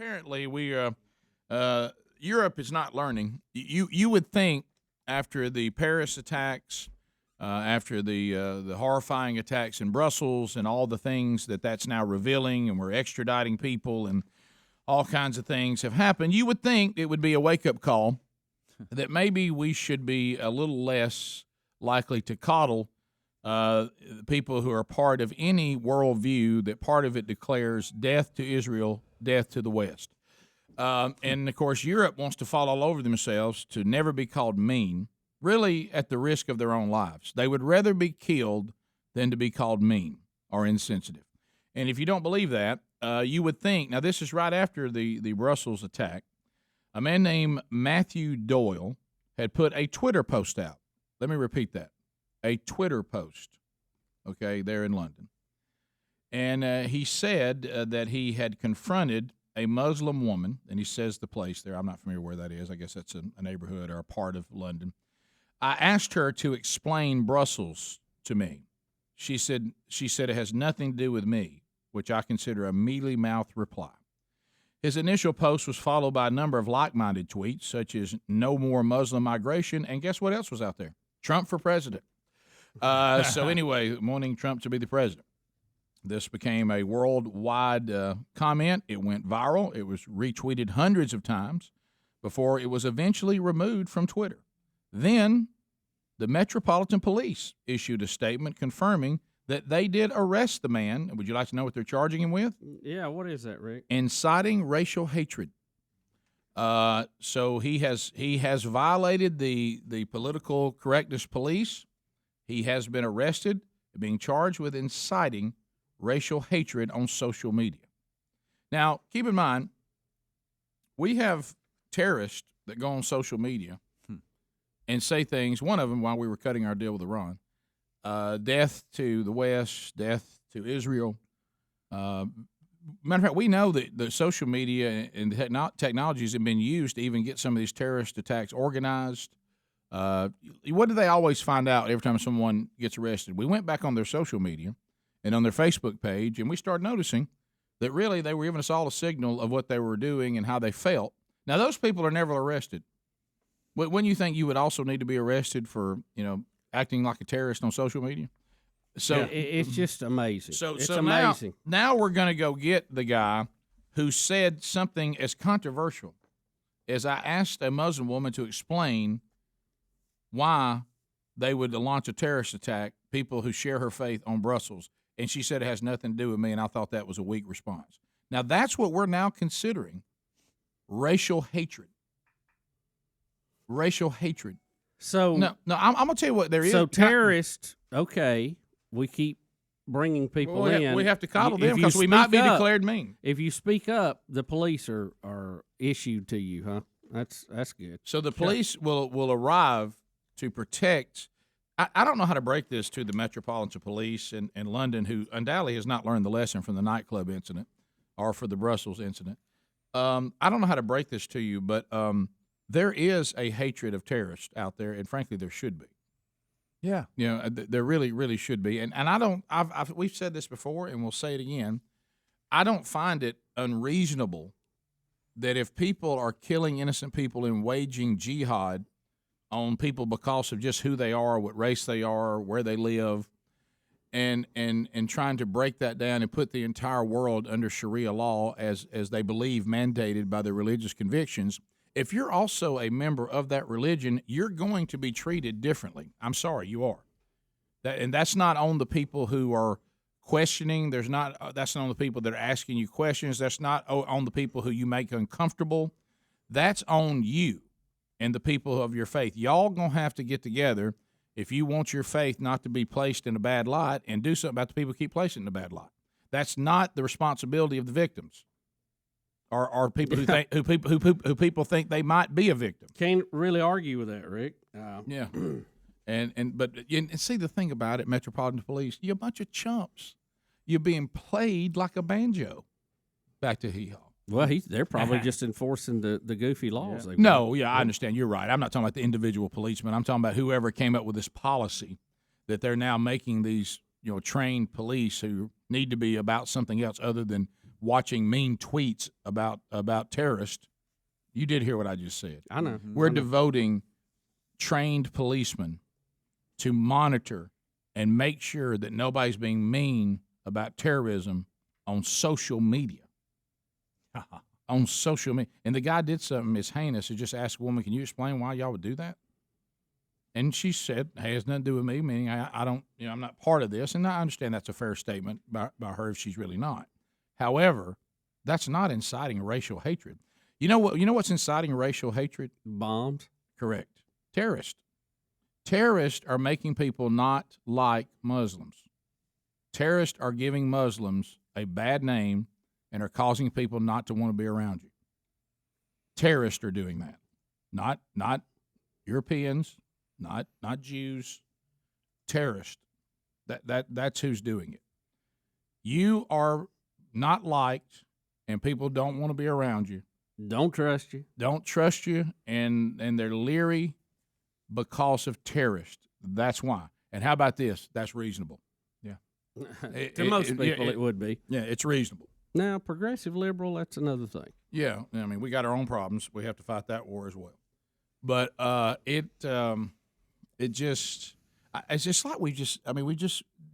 apparently Europe is not learning. You would think after the Paris attacks, after the horrifying attacks in Brussels, and all the things that's now revealing, and we're extraditing people, and all kinds of things have happened. You would think it would be a wake up call that maybe we should be a little less likely to coddle people who are part of any worldview that part of it declares death to Israel, death to the West. And, of course, Europe wants to fall all over themselves to never be called mean, really at the risk of their own lives. They would rather be killed than to be called mean or insensitive. And if you don't believe that, you would think, now this is right after the Brussels attack, a man named Matthew Doyle had put a Twitter post out. Let me repeat that. A Twitter post, okay, there in London. And he said that he had confronted a Muslim woman, and he says the place there. I'm not familiar where that is. I guess that's a neighborhood or a part of London. I asked her to explain Brussels to me. She said it has nothing to do with me, which I consider a mealy-mouthed reply. His initial post was followed by a number of like-minded tweets, such as no more Muslim migration, and guess what else was out there? Trump for president. So anyway, wanting Trump to be the president. This became a worldwide comment. It went viral. It was retweeted hundreds of times before it was eventually removed from Twitter. Then the Metropolitan Police issued a statement confirming that they did arrest the man. Would you like to know what they're charging him with? Yeah, what is that, Rick? Inciting racial hatred. So he has violated the political correctness police. He has been arrested, being charged with inciting racial hatred on social media. Now, keep in mind, we have terrorists that go on social media and say things. One of them, while we were cutting our deal with Iran, death to the West, death to Israel. Matter of fact, we know that the social media and the technologies have been used to even get some of these terrorist attacks organized. What do they always find out every time someone gets arrested? We went back on their social media and on their Facebook page, and we started noticing that really they were giving us all a signal of what they were doing and how they felt. Now, those people are never arrested. Wouldn't you think you would also need to be arrested for, acting like a terrorist on social media? So yeah, it's just amazing. It's amazing. Now we're going to go get the guy who said something as controversial as I asked a Muslim woman to explain why they would launch a terrorist attack, people who share her faith, on Brussels. And she said it has nothing to do with me, and I thought that was a weak response. Now, that's what we're now considering racial hatred. Racial hatred. So no, I'm going to tell you what there is. So terrorists, okay, we keep bringing people in. We have to coddle them because we might be declared mean. If you speak up, the police are issued to you, huh? That's good. So the police will arrive to protect. I don't know how to break this to the Metropolitan Police in London, who undoubtedly has not learned the lesson from the nightclub incident or for the Brussels incident. I don't know how to break this to you, but there is a hatred of terrorists out there, and frankly, there should be. Yeah. There really, really should be. And I don't. We've said this before, and we'll say it again. I don't find it unreasonable that if people are killing innocent people and waging jihad on people because of just who they are, what race they are, where they live, and trying to break that down and put the entire world under Sharia law as they believe, mandated by their religious convictions, if you're also a member of that religion, you're going to be treated differently. I'm sorry, you are. And that's not on the people who are questioning. That's not on the people that are asking you questions. That's not on the people who you make uncomfortable. That's on you and the people of your faith. Y'all going to have to get together if you want your faith not to be placed in a bad light, and do something about the people who keep placing it in a bad light. That's not the responsibility of the victims. Or people who think who people think they might be a victim. Can't really argue with that, Rick. Yeah, but see, the thing about it, Metropolitan Police, you're a bunch of chumps. You're being played like a banjo. Back to hee haw. Well, they're probably just enforcing the goofy laws. Yeah. No, I understand. You're right. I'm not talking about the individual policeman. I'm talking about whoever came up with this policy that they're now making these trained police who need to be about something else other than watching mean tweets about terrorists. You did hear what I just said. I know. We're devoting trained policemen to monitor and make sure that nobody's being mean about terrorism on social media. On social media. And the guy did something as heinous as just asked a woman, can you explain why y'all would do that? And she said, hey, it has nothing to do with me, meaning I don't, I'm not part of this. And I understand that's a fair statement by her if she's really not. However, that's not inciting racial hatred. You know what's inciting racial hatred? Bombs. Correct. Terrorists. Terrorists are making people not like Muslims. Terrorists are giving Muslims a bad name and are causing people not to want to be around you. Terrorists are doing that. Not Europeans, not Jews. Terrorists. That's who's doing it. You are not liked, and people don't want to be around you. Don't trust you. Don't trust you, and they're leery because of terrorists. That's why. And how about this? That's reasonable. Yeah. To most people, it would be. Yeah, it's reasonable. Now, progressive liberal, that's another thing. Yeah, I mean, we got our own problems. We have to fight that war as well. But it's just like we just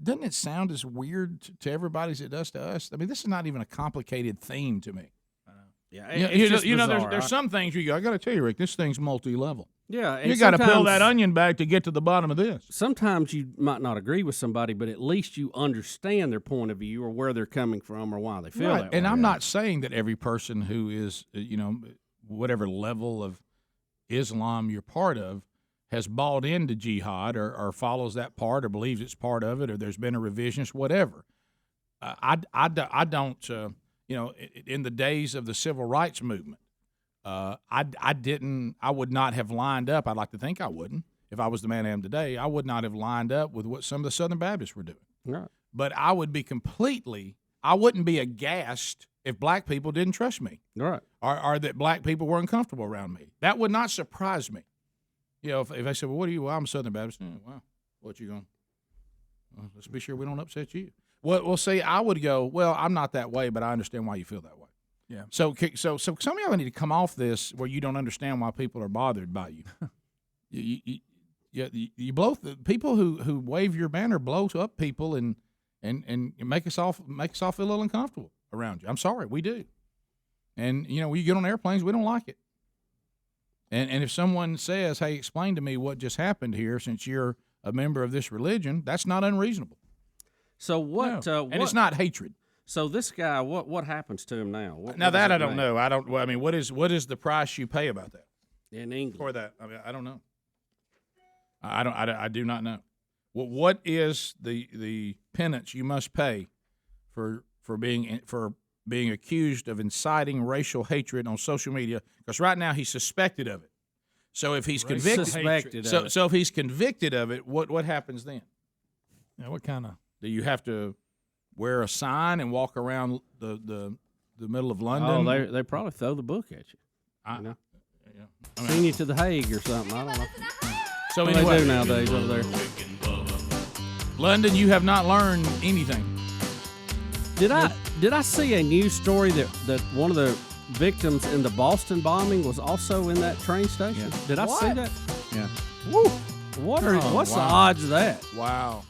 doesn't it sound as weird to everybody as it does to us? I mean, this is not even a complicated theme to me. Yeah, it's there's some things you go, I got to tell you, Rick, this thing's multi-level. Yeah, and you got to peel that onion back to get to the bottom of this. Sometimes you might not agree with somebody, but at least you understand their point of view or where they're coming from or why they feel that way. And I'm not saying that every person who is, whatever level of Islam you're part of has bought into jihad or follows that part or believes it's part of it or there's been a revisionist, whatever. I don't, in the days of the civil rights movement, I would not have lined up. I'd like to think I wouldn't. If I was the man I am today, I would not have lined up with what some of the Southern Baptists were doing. Right. But I would be I wouldn't be aghast if black people didn't trust me. Right. Or that black people were uncomfortable around me. That would not surprise me. If I said, well, what are you? Well, I'm a Southern Baptist. Well, what you going? Well, let's be sure we don't upset you. Well, see, I would go, well, I'm not that way, but I understand why you feel that way. Yeah. So some of y'all need to come off this where you don't understand why people are bothered by you. You blow people who wave your banner blow up people and make us all feel a little uncomfortable around you. I'm sorry, we do. And when you get on airplanes, we don't like it. And if someone says, "Hey, explain to me what just happened here," since you're a member of this religion, that's not unreasonable. So what? No. And it's not hatred. So this guy, what happens to him now? What I don't know. I mean, what is the price you pay about that? In England for that? I mean, I don't know. I do not know. What is the penance you must pay for being accused of inciting racial hatred on social media? Because right now he's suspected of it. So if he's convicted, so if he's convicted of it, what happens then? Yeah, what kind of? Do you have to wear a sign and walk around the middle of London? Oh, they probably throw the book at you. Yeah. Send you to the Hague or something. I don't know. So what anyway, they do nowadays over there. London, you have not learned anything. Did I see a news story that one of the victims in the Boston bombing was also in that train station? Yeah. Did I see that? Yeah. Woo! What's the odds of that? Wow.